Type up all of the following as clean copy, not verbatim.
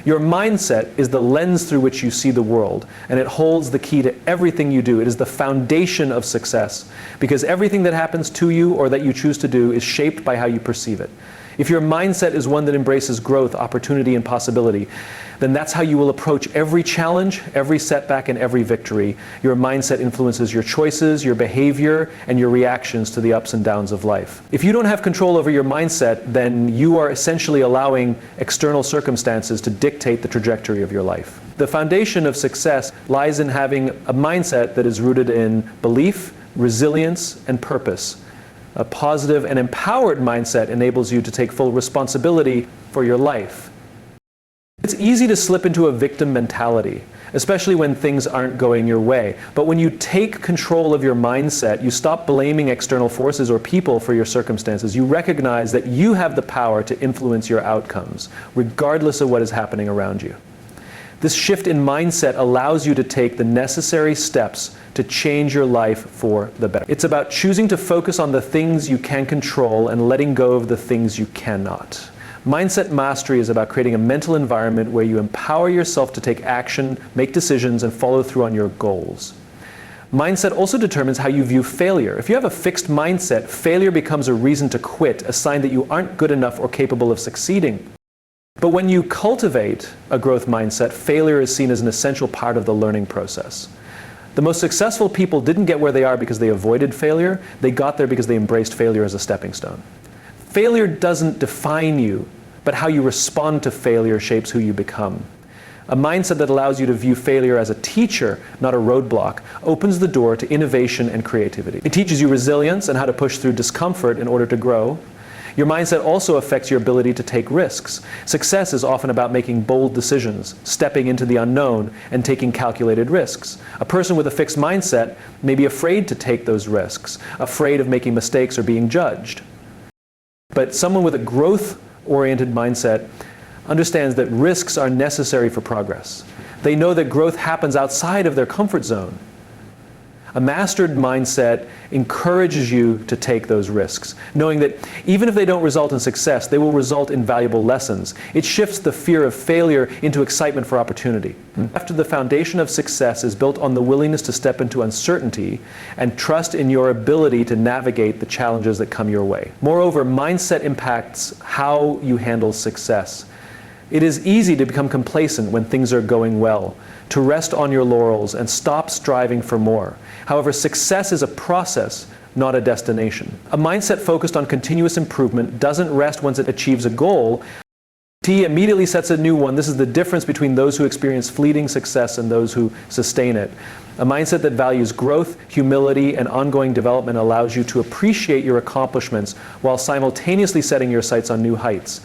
Your mindset is the lens through which you see the world, and it holds the key to everything you do. It is the foundation of success, because everything that happens to you or that you choose to do is shaped by how you perceive it. If your mindset is one that embraces growth, opportunity, and possibility, then that's how you will approach every challenge, every setback, and every victory. Your mindset influences your choices, your behavior, and your reactions to the ups and downs of life. If you don't have control over your mindset, then you are essentially allowing external circumstances to dictate the trajectory of your life. The foundation of success lies in having a mindset that is rooted in belief, resilience, and purpose. A positive and empowered mindset enables you to take full responsibility for your life. It's easy to slip into a victim mentality, especially when things aren't going your way. But when you take control of your mindset, you stop blaming external forces or people for your circumstances. You recognize that you have the power to influence your outcomes, regardless of what is happening around you. This shift in mindset allows you to take the necessary steps to change your life for the better. It's about choosing to focus on the things you can control and letting go of the things you cannot. Mindset mastery is about creating a mental environment where you empower yourself to take action, make decisions, and follow through on your goals. Mindset also determines how you view failure. If you have a fixed mindset, failure becomes a reason to quit, a sign that you aren't good enough or capable of succeeding. But when you cultivate a growth mindset, failure is seen as an essential part of the learning process. The most successful people didn't get where they are because they avoided failure. They got there because they embraced failure as a stepping stone. Failure doesn't define you, but how you respond to failure shapes who you become. A mindset that allows you to view failure as a teacher, not a roadblock, opens the door to innovation and creativity. It teaches you resilience and how to push through discomfort in order to grow. Your mindset also affects your ability to take risks. Success is often about making bold decisions, stepping into the unknown, and taking calculated risks. A person with a fixed mindset may be afraid to take those risks, afraid of making mistakes or being judged. But someone with a growth-oriented mindset understands that risks are necessary for progress. They know that growth happens outside of their comfort zone. A mastered mindset encourages you to take those risks, knowing that even if they don't result in success, they will result in valuable lessons. It shifts the fear of failure into excitement for opportunity. After the foundation of success is built on the willingness to step into uncertainty and trust in your ability to navigate the challenges that come your way. Moreover, mindset impacts how you handle success. It is easy to become complacent when things are going well, to rest on your laurels and stop striving for more. However, success is a process, not a destination. A mindset focused on continuous improvement doesn't rest once it achieves a goal. It immediately sets a new one. This is the difference between those who experience fleeting success and those who sustain it. A mindset that values growth, humility, and ongoing development allows you to appreciate your accomplishments while simultaneously setting your sights on new heights.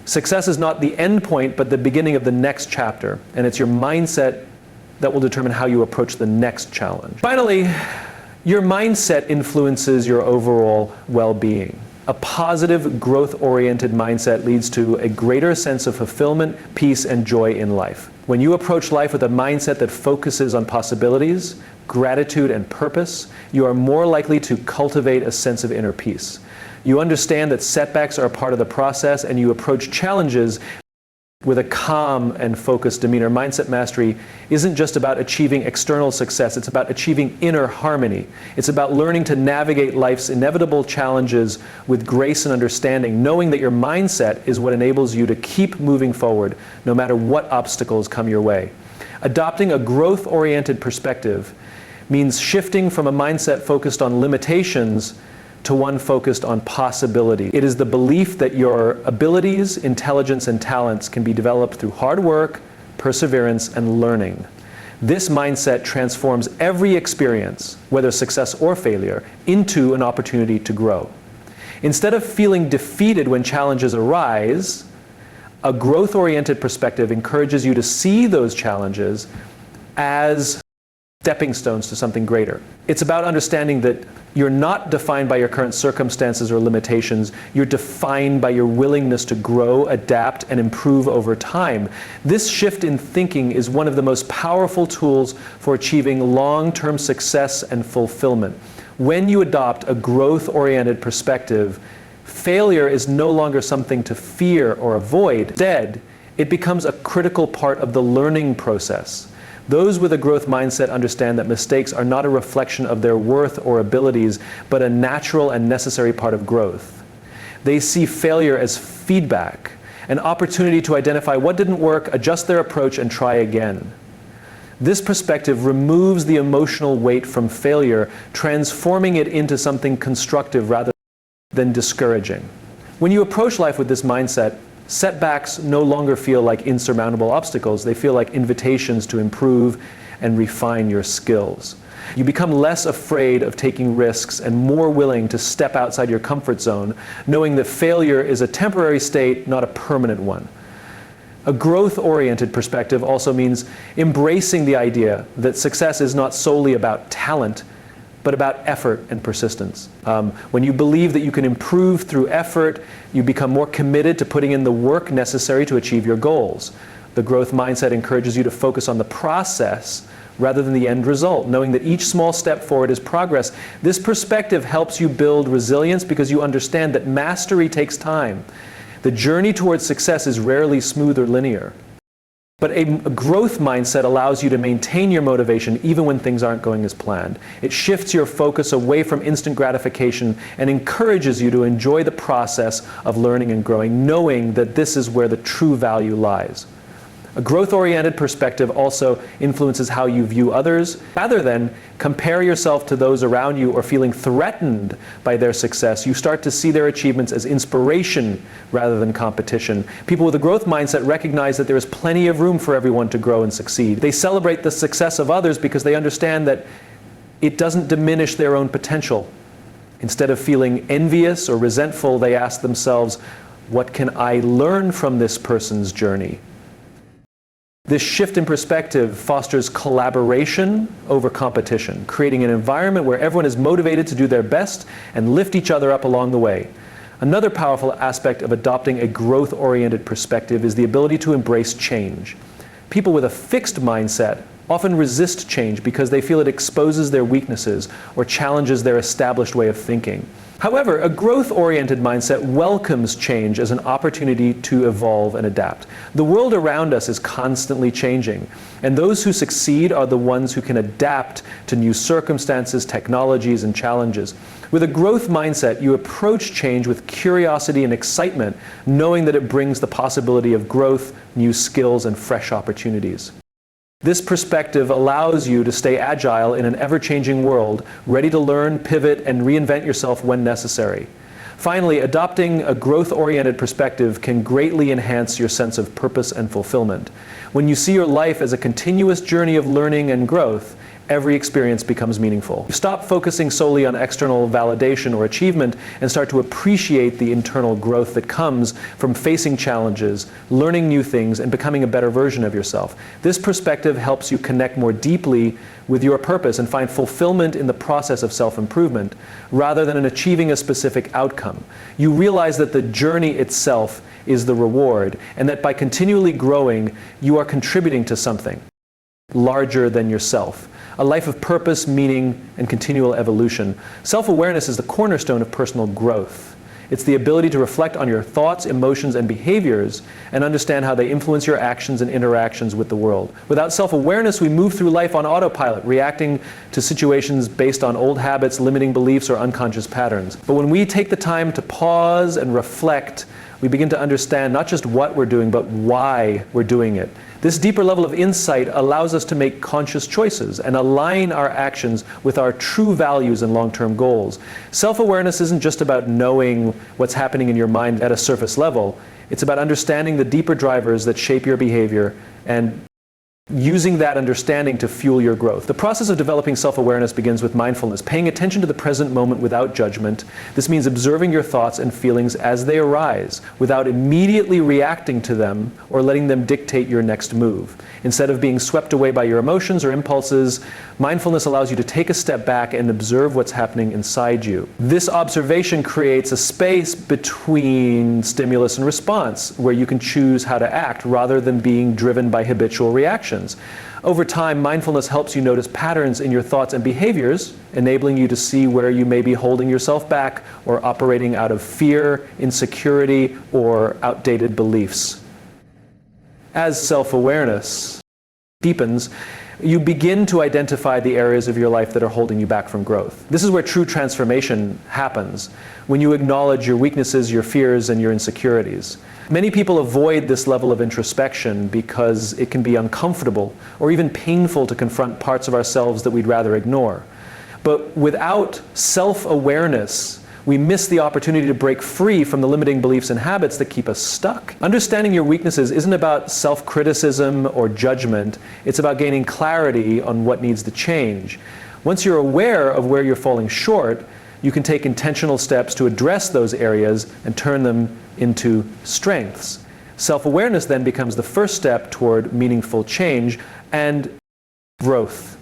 Success is not the end point, but the beginning of the next chapter, and it's your mindset that will determine how you approach the next challenge. Finally, your mindset influences your overall well-being. A positive, growth-oriented mindset leads to a greater sense of fulfillment, peace, and joy in life. When you approach life with a mindset that focuses on possibilities, gratitude, and purpose, you are more likely to cultivate a sense of inner peace. You understand that setbacks are a part of the process, and you approach challenges with a calm and focused demeanor. Mindset mastery isn't just about achieving external success, it's about achieving inner harmony. It's about learning to navigate life's inevitable challenges with grace and understanding, knowing that your mindset is what enables you to keep moving forward no matter what obstacles come your way. Adopting a growth-oriented perspective means shifting from a mindset focused on limitations to one focused on possibility. It is the belief that your abilities, intelligence, and talents can be developed through hard work, perseverance, and learning. This mindset transforms every experience, whether success or failure, into an opportunity to grow. Instead of feeling defeated when challenges arise, a growth-oriented perspective encourages you to see those challenges as stepping stones to something greater. It's about understanding that you're not defined by your current circumstances or limitations. You're defined by your willingness to grow, adapt, and improve over time. This shift in thinking is one of the most powerful tools for achieving long-term success and fulfillment. When you adopt a growth-oriented perspective, failure is no longer something to fear or avoid. Instead, it becomes a critical part of the learning process. Those with a growth mindset understand that mistakes are not a reflection of their worth or abilities, but a natural and necessary part of growth. They see failure as feedback, an opportunity to identify what didn't work, adjust their approach, and try again. This perspective removes the emotional weight from failure, transforming it into something constructive rather than discouraging. When you approach life with this mindset, setbacks no longer feel like insurmountable obstacles. They feel like invitations to improve and refine your skills. You become less afraid of taking risks and more willing to step outside your comfort zone, knowing that failure is a temporary state, not a permanent one. A growth-oriented perspective also means embracing the idea that success is not solely about talent, but about effort and persistence. When you believe that you can improve through effort, you become more committed to putting in the work necessary to achieve your goals. The growth mindset encourages you to focus on the process rather than the end result, knowing that each small step forward is progress. This perspective helps you build resilience because you understand that mastery takes time. The journey towards success is rarely smooth or linear. But a growth mindset allows you to maintain your motivation even when things aren't going as planned. It shifts your focus away from instant gratification and encourages you to enjoy the process of learning and growing, knowing that this is where the true value lies. A growth-oriented perspective also influences how you view others. Rather than compare yourself to those around you or feeling threatened by their success, you start to see their achievements as inspiration rather than competition. People with a growth mindset recognize that there is plenty of room for everyone to grow and succeed. They celebrate the success of others because they understand that it doesn't diminish their own potential. Instead of feeling envious or resentful, they ask themselves, what can I learn from this person's journey? This shift in perspective fosters collaboration over competition, creating an environment where everyone is motivated to do their best and lift each other up along the way. Another powerful aspect of adopting a growth-oriented perspective is the ability to embrace change. People with a fixed mindset often resist change because they feel it exposes their weaknesses or challenges their established way of thinking. However, a growth-oriented mindset welcomes change as an opportunity to evolve and adapt. The world around us is constantly changing, and those who succeed are the ones who can adapt to new circumstances, technologies, and challenges. With a growth mindset, you approach change with curiosity and excitement, knowing that it brings the possibility of growth, new skills, and fresh opportunities. This perspective allows you to stay agile in an ever-changing world, ready to learn, pivot, and reinvent yourself when necessary. Finally, adopting a growth-oriented perspective can greatly enhance your sense of purpose and fulfillment. When you see your life as a continuous journey of learning and growth, every experience becomes meaningful. You stop focusing solely on external validation or achievement and start to appreciate the internal growth that comes from facing challenges, learning new things, and becoming a better version of yourself. This perspective helps you connect more deeply with your purpose and find fulfillment in the process of self-improvement, rather than in achieving a specific outcome. You realize that the journey itself is the reward, and that by continually growing, you are contributing to something larger than yourself. A life of purpose, meaning, and continual evolution. Self-awareness is the cornerstone of personal growth. It's the ability to reflect on your thoughts, emotions, and behaviors and understand how they influence your actions and interactions with the world. Without self-awareness, we move through life on autopilot, reacting to situations based on old habits, limiting beliefs, or unconscious patterns. But when we take the time to pause and reflect, we begin to understand not just what we're doing, but why we're doing it. This deeper level of insight allows us to make conscious choices and align our actions with our true values and long-term goals. Self-awareness isn't just about knowing what's happening in your mind at a surface level. It's about understanding the deeper drivers that shape your behavior and using that understanding to fuel your growth. The process of developing self-awareness begins with mindfulness, paying attention to the present moment without judgment. This means observing your thoughts and feelings as they arise, without immediately reacting to them or letting them dictate your next move. Instead of being swept away by your emotions or impulses, mindfulness allows you to take a step back and observe what's happening inside you. This observation creates a space between stimulus and response, where you can choose how to act rather than being driven by habitual reactions. Over time, mindfulness helps you notice patterns in your thoughts and behaviors, enabling you to see where you may be holding yourself back or operating out of fear, insecurity, or outdated beliefs. As self-awareness deepens, you begin to identify the areas of your life that are holding you back from growth. This is where true transformation happens, when you acknowledge your weaknesses, your fears, and your insecurities. Many people avoid this level of introspection because it can be uncomfortable or even painful to confront parts of ourselves that we'd rather ignore. But without self-awareness, we miss the opportunity to break free from the limiting beliefs and habits that keep us stuck. Understanding your weaknesses isn't about self-criticism or judgment. It's about gaining clarity on what needs to change. Once you're aware of where you're falling short, you can take intentional steps to address those areas and turn them into strengths. Self-awareness then becomes the first step toward meaningful change and growth.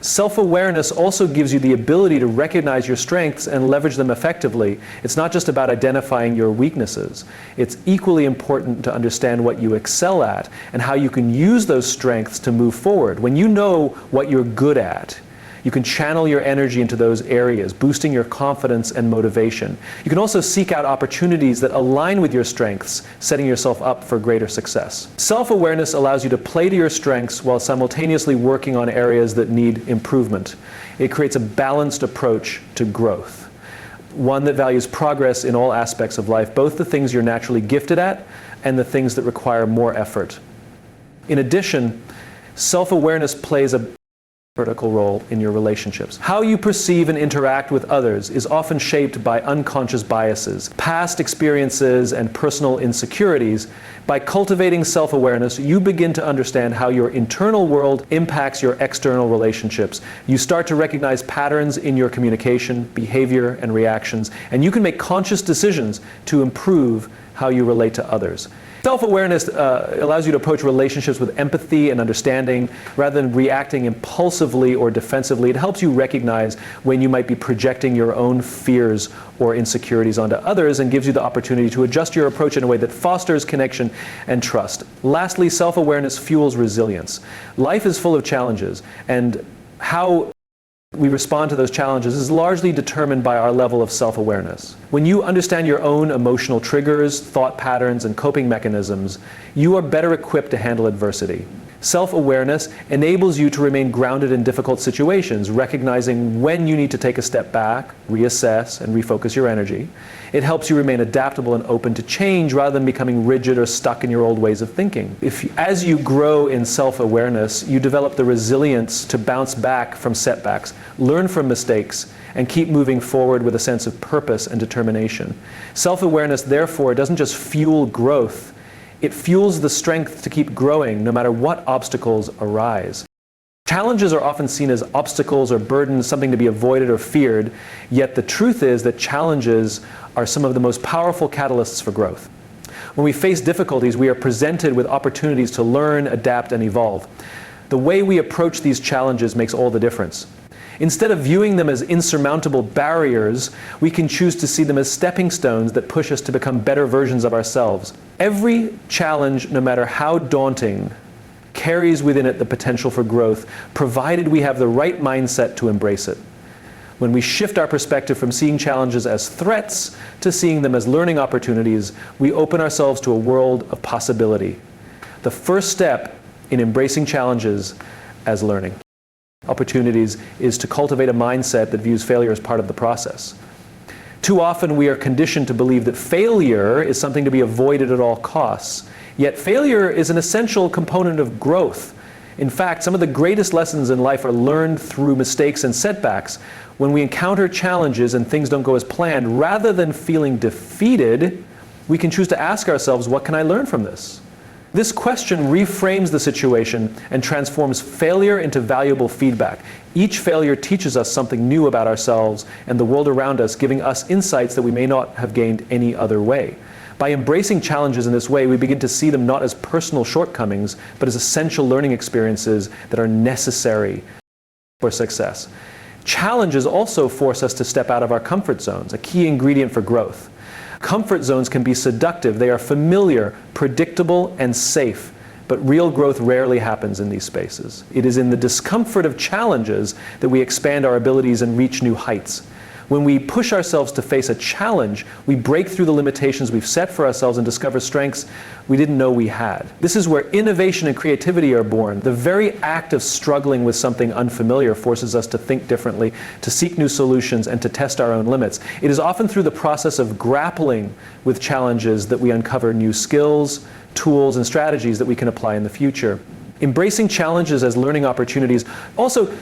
Self-awareness also gives you the ability to recognize your strengths and leverage them effectively. It's not just about identifying your weaknesses. It's equally important to understand what you excel at and how you can use those strengths to move forward. When you know what you're good at, you can channel your energy into those areas, boosting your confidence and motivation. You can also seek out opportunities that align with your strengths, setting yourself up for greater success. Self-awareness allows you to play to your strengths while simultaneously working on areas that need improvement. It creates a balanced approach to growth, one that values progress in all aspects of life, both the things you're naturally gifted at and the things that require more effort. In addition, self-awareness plays a critical role in your relationships. How you perceive and interact with others is often shaped by unconscious biases, past experiences, and personal insecurities. By cultivating self-awareness, you begin to understand how your internal world impacts your external relationships. You start to recognize patterns in your communication, behavior, and reactions, and you can make conscious decisions to improve how you relate to others. Self-awareness allows you to approach relationships with empathy and understanding rather than reacting impulsively or defensively. It helps you recognize when you might be projecting your own fears or insecurities onto others and gives you the opportunity to adjust your approach in a way that fosters connection and trust. Lastly, self-awareness fuels resilience. Life is full of challenges, and how we respond to those challenges is largely determined by our level of self-awareness. When you understand your own emotional triggers, thought patterns, and coping mechanisms, you are better equipped to handle adversity. Self-awareness enables you to remain grounded in difficult situations, recognizing when you need to take a step back, reassess, and refocus your energy. It helps you remain adaptable and open to change rather than becoming rigid or stuck in your old ways of thinking. As you grow in self-awareness, you develop the resilience to bounce back from setbacks, learn from mistakes, and keep moving forward with a sense of purpose and determination. Self-awareness, therefore, doesn't just fuel growth, it fuels the strength to keep growing no matter what obstacles arise. Challenges are often seen as obstacles or burdens, something to be avoided or feared, yet the truth is that challenges are some of the most powerful catalysts for growth. When we face difficulties, we are presented with opportunities to learn, adapt, and evolve. The way we approach these challenges makes all the difference. Instead of viewing them as insurmountable barriers, we can choose to see them as stepping stones that push us to become better versions of ourselves. Every challenge, no matter how daunting, carries within it the potential for growth, provided we have the right mindset to embrace it. When we shift our perspective from seeing challenges as threats to seeing them as learning opportunities, we open ourselves to a world of possibility. The first step in embracing challenges as learning opportunities is to cultivate a mindset that views failure as part of the process. Too often we are conditioned to believe that failure is something to be avoided at all costs. Yet failure is an essential component of growth. In fact, some of the greatest lessons in life are learned through mistakes and setbacks. When we encounter challenges and things don't go as planned, rather than feeling defeated, we can choose to ask ourselves, what can I learn from this? This question reframes the situation and transforms failure into valuable feedback. Each failure teaches us something new about ourselves and the world around us, giving us insights that we may not have gained any other way. By embracing challenges in this way, we begin to see them not as personal shortcomings, but as essential learning experiences that are necessary for success. Challenges also force us to step out of our comfort zones, a key ingredient for growth. Comfort zones can be seductive. They are familiar, predictable, and safe. But real growth rarely happens in these spaces. It is in the discomfort of challenges that we expand our abilities and reach new heights. When we push ourselves to face a challenge, we break through the limitations we've set for ourselves and discover strengths we didn't know we had. This is where innovation and creativity are born. The very act of struggling with something unfamiliar forces us to think differently, to seek new solutions, and to test our own limits. It is often through the process of grappling with challenges that we uncover new skills, tools, and strategies that we can apply in the future. Embracing challenges as learning opportunities also